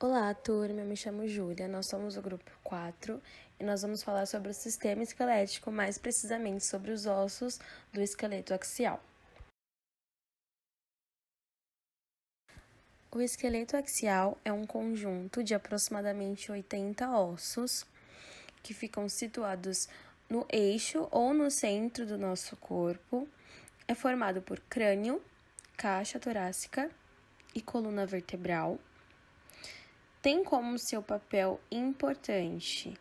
Olá, turma, eu me chamo Júlia, nós somos o grupo 4 e nós vamos falar sobre o sistema esquelético, mais precisamente sobre os ossos do esqueleto axial. O esqueleto axial é um conjunto de aproximadamente 80 ossos que ficam situados no eixo ou no centro do nosso corpo. É formado por crânio, caixa torácica e coluna vertebral. Tem como seu papel importante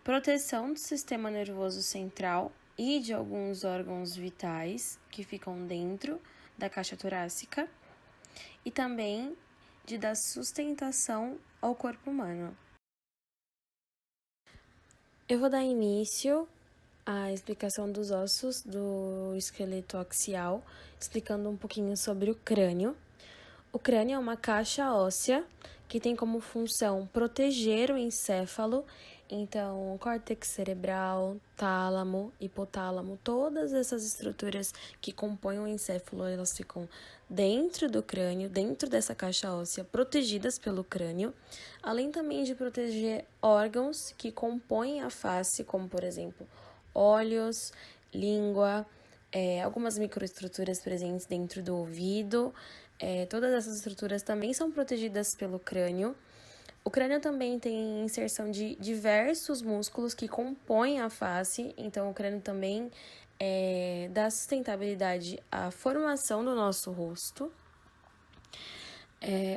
proteção do sistema nervoso central e de alguns órgãos vitais que ficam dentro da caixa torácica e também de dar sustentação ao corpo humano. Eu vou dar início à explicação dos ossos do esqueleto axial, explicando um pouquinho sobre o crânio. O crânio é uma caixa óssea que tem como função proteger o encéfalo, então o córtex cerebral, tálamo, hipotálamo, todas essas estruturas que compõem o encéfalo, elas ficam dentro do crânio, dentro dessa caixa óssea, protegidas pelo crânio, além também de proteger órgãos que compõem a face, como por exemplo, olhos, língua, algumas microestruturas presentes dentro do ouvido. Todas essas estruturas também são protegidas pelo crânio. O crânio também tem inserção de diversos músculos que compõem a face, então o crânio também dá sustentabilidade à formação do nosso rosto.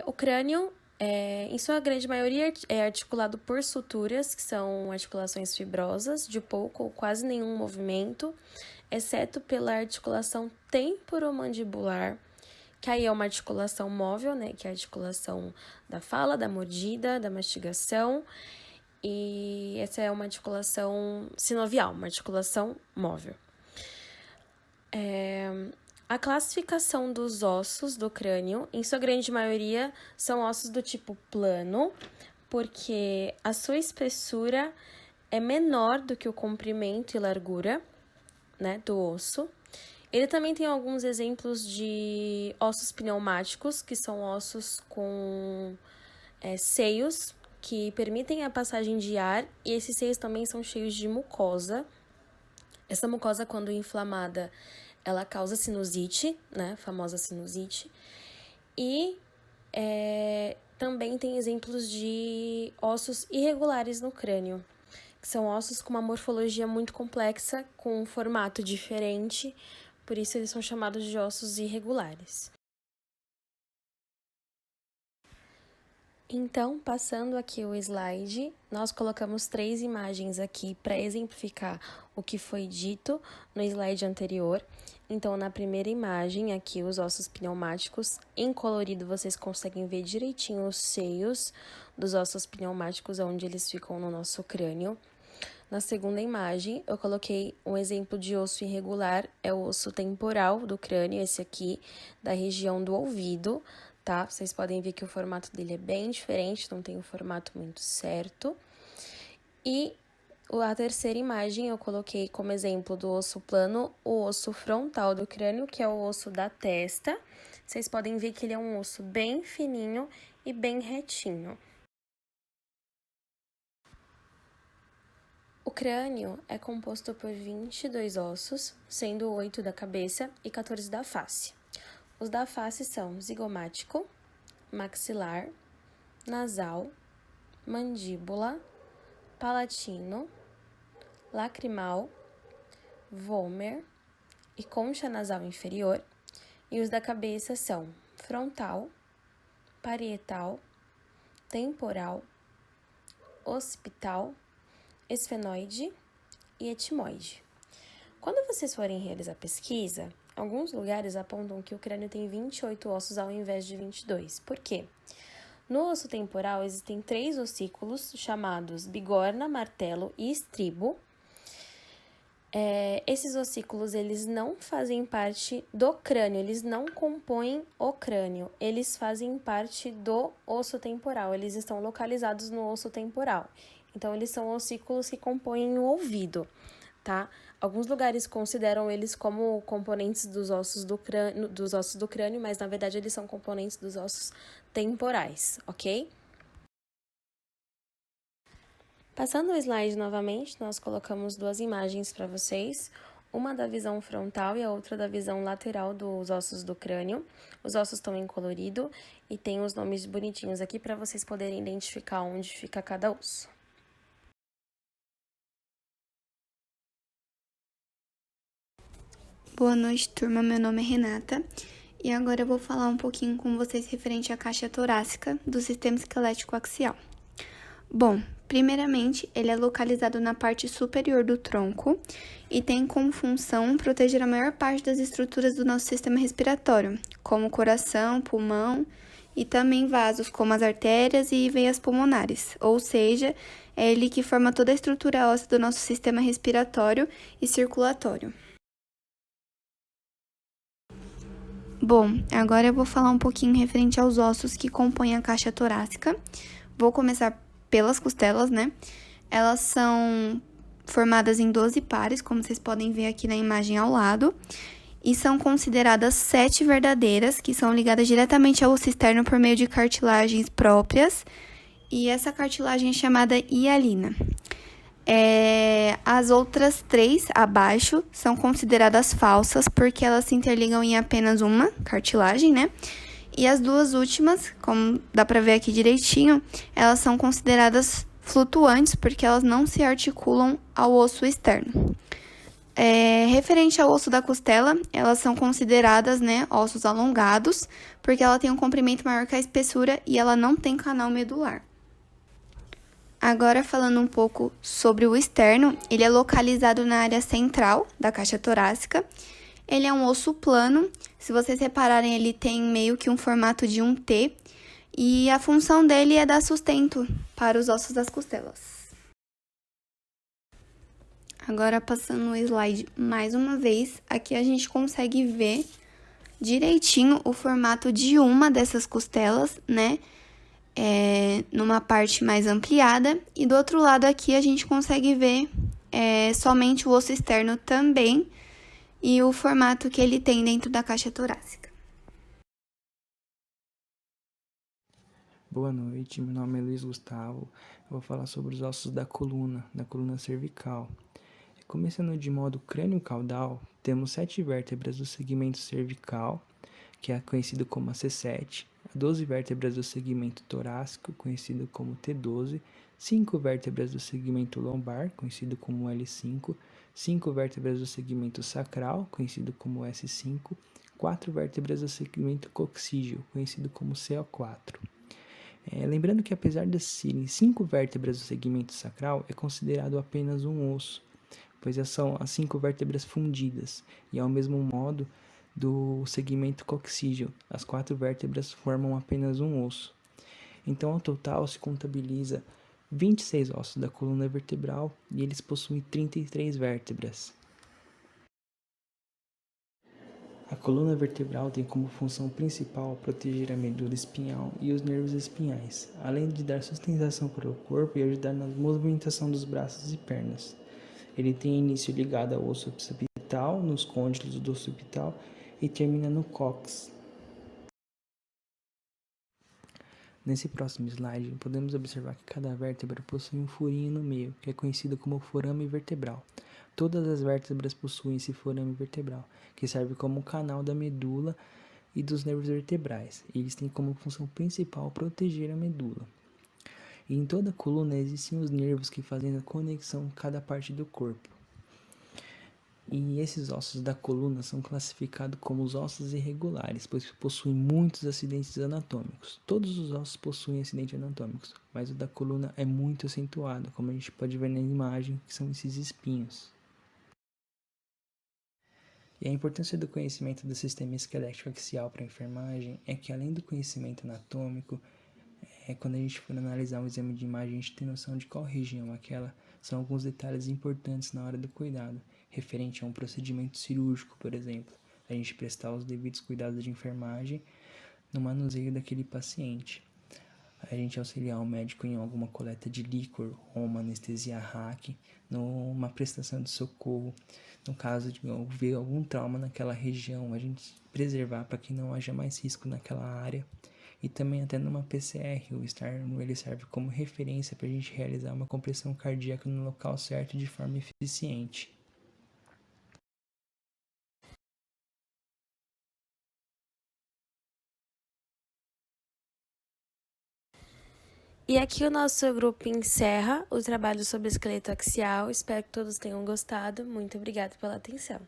O crânio, em sua grande maioria, é articulado por suturas, que são articulações fibrosas, de pouco ou quase nenhum movimento, exceto pela articulação temporomandibular, que aí é uma articulação móvel, né, que é a articulação da fala, da mordida, da mastigação, e essa é uma articulação sinovial, uma articulação móvel. A classificação dos ossos do crânio, em sua grande maioria, são ossos do tipo plano, porque a sua espessura é menor do que o comprimento e largura, né, do osso. Ele também tem alguns exemplos de ossos pneumáticos, que são ossos com seios que permitem a passagem de ar, e esses seios também são cheios de mucosa. Essa mucosa, quando inflamada, ela causa sinusite, né, famosa sinusite. E também tem exemplos de ossos irregulares no crânio, que são ossos com uma morfologia muito complexa, com um formato diferente, por isso eles são chamados de ossos irregulares. Então, passando aqui o slide, nós colocamos 3 imagens aqui para exemplificar o que foi dito no slide anterior. Então, na primeira imagem, aqui os ossos pneumáticos, em colorido vocês conseguem ver direitinho os seios dos ossos pneumáticos, onde eles ficam no nosso crânio. Na segunda imagem, eu coloquei um exemplo de osso irregular, é o osso temporal do crânio, esse aqui, da região do ouvido, tá? Vocês podem ver que o formato dele é bem diferente, não tem um formato muito certo. E a terceira imagem, eu coloquei como exemplo do osso plano, o osso frontal do crânio, que é o osso da testa. Vocês podem ver que ele é um osso bem fininho e bem retinho. O crânio é composto por 22 ossos, sendo 8 da cabeça e 14 da face. Os da face são zigomático, maxilar, nasal, mandíbula, palatino, lacrimal, vômer e concha nasal inferior. E os da cabeça são frontal, parietal, temporal, occipital, esfenoide e etimoide. Quando vocês forem realizar pesquisa, alguns lugares apontam que o crânio tem 28 ossos ao invés de 22. Por quê? No osso temporal existem 3 ossículos chamados bigorna, martelo e estribo. Esses ossículos, eles não fazem parte do crânio, eles não compõem o crânio, eles fazem parte do osso temporal, eles estão localizados no osso temporal. Então, eles são ossículos que compõem o ouvido, tá? Alguns lugares consideram eles como componentes dos ossos do crânio, mas na verdade eles são componentes dos ossos temporais, ok? Passando o slide novamente, nós colocamos duas imagens para vocês, uma da visão frontal e a outra da visão lateral dos ossos do crânio. Os ossos estão em colorido e tem os nomes bonitinhos aqui para vocês poderem identificar onde fica cada osso. Boa noite, turma. Meu nome é Renata e agora eu vou falar um pouquinho com vocês referente à caixa torácica do sistema esquelético axial. Bom, primeiramente, ele é localizado na parte superior do tronco e tem como função proteger a maior parte das estruturas do nosso sistema respiratório, como coração, pulmão e também vasos como as artérias e veias pulmonares, ou seja, é ele que forma toda a estrutura óssea do nosso sistema respiratório e circulatório. Bom, agora eu vou falar um pouquinho referente aos ossos que compõem a caixa torácica. Vou começar pelas costelas, né? Elas são formadas em 12 pares, como vocês podem ver aqui na imagem ao lado, e são consideradas 7 verdadeiras, que são ligadas diretamente ao osso externo por meio de cartilagens próprias, e essa cartilagem é chamada hialina. As outras 3 abaixo são consideradas falsas, porque elas se interligam em apenas uma cartilagem, né? E as duas últimas, como dá pra ver aqui direitinho, elas são consideradas flutuantes, porque elas não se articulam ao osso externo. Referente ao osso da costela, elas são consideradas, né, ossos alongados, porque ela tem um comprimento maior que a espessura e ela não tem canal medular. Agora, falando um pouco sobre o externo, ele é localizado na área central da caixa torácica. Ele é um osso plano, se vocês repararem, ele tem meio que um formato de um T, e a função dele é dar sustento para os ossos das costelas. Agora, passando o slide mais uma vez, aqui a gente consegue ver direitinho o formato de uma dessas costelas, né? Numa parte mais ampliada, e do outro lado aqui a gente consegue ver somente o osso externo também e o formato que ele tem dentro da caixa torácica. Boa noite, meu nome é Luiz Gustavo, eu vou falar sobre os ossos da coluna cervical. Começando de modo crânio-caudal, temos 7 vértebras do segmento cervical, que é conhecido como a C7, 12 vértebras do segmento torácico, conhecido como T12, 5 vértebras do segmento lombar, conhecido como L5, 5 vértebras do segmento sacral, conhecido como S5, 4 vértebras do segmento coxígeo, conhecido como CO4. Lembrando que apesar de serem 5 vértebras do segmento sacral, é considerado apenas um osso, pois são as 5 vértebras fundidas, e ao mesmo modo do segmento coxígeo, as 4 vértebras formam apenas um osso. Então, ao total, se contabiliza 26 ossos da coluna vertebral e eles possuem 33 vértebras. A coluna vertebral tem como função principal proteger a medula espinhal e os nervos espinhais, além de dar sustentação para o corpo e ajudar na movimentação dos braços e pernas. Ele tem início ligado ao osso occipital, nos côndilos do occipital, e termina no cóccix. Nesse próximo slide, podemos observar que cada vértebra possui um furinho no meio, que é conhecido como forame vertebral. Todas as vértebras possuem esse forame vertebral, que serve como canal da medula e dos nervos vertebrais. Eles têm como função principal proteger a medula. E em toda a coluna existem os nervos que fazem a conexão com cada parte do corpo. E esses ossos da coluna são classificados como os ossos irregulares, pois possuem muitos acidentes anatômicos. Todos os ossos possuem acidentes anatômicos, mas o da coluna é muito acentuado, como a gente pode ver na imagem, que são esses espinhos. E a importância do conhecimento do sistema esquelético axial para a enfermagem é que, além do conhecimento anatômico, quando a gente for analisar um exame de imagem, a gente tem noção de qual região aquela. São alguns detalhes importantes na hora do cuidado, referente a um procedimento cirúrgico, por exemplo. A gente prestar os devidos cuidados de enfermagem no manuseio daquele paciente. A gente auxiliar o médico em alguma coleta de líquor ou uma anestesia RAC, numa prestação de socorro. No caso de haver algum trauma naquela região, a gente preservar para que não haja mais risco naquela área. e também até numa PCR. O STAR ele serve como referência para a gente realizar uma compressão cardíaca no local certo de forma eficiente. E aqui o nosso grupo encerra o trabalho sobre esqueleto axial. Espero que todos tenham gostado. Muito obrigada pela atenção.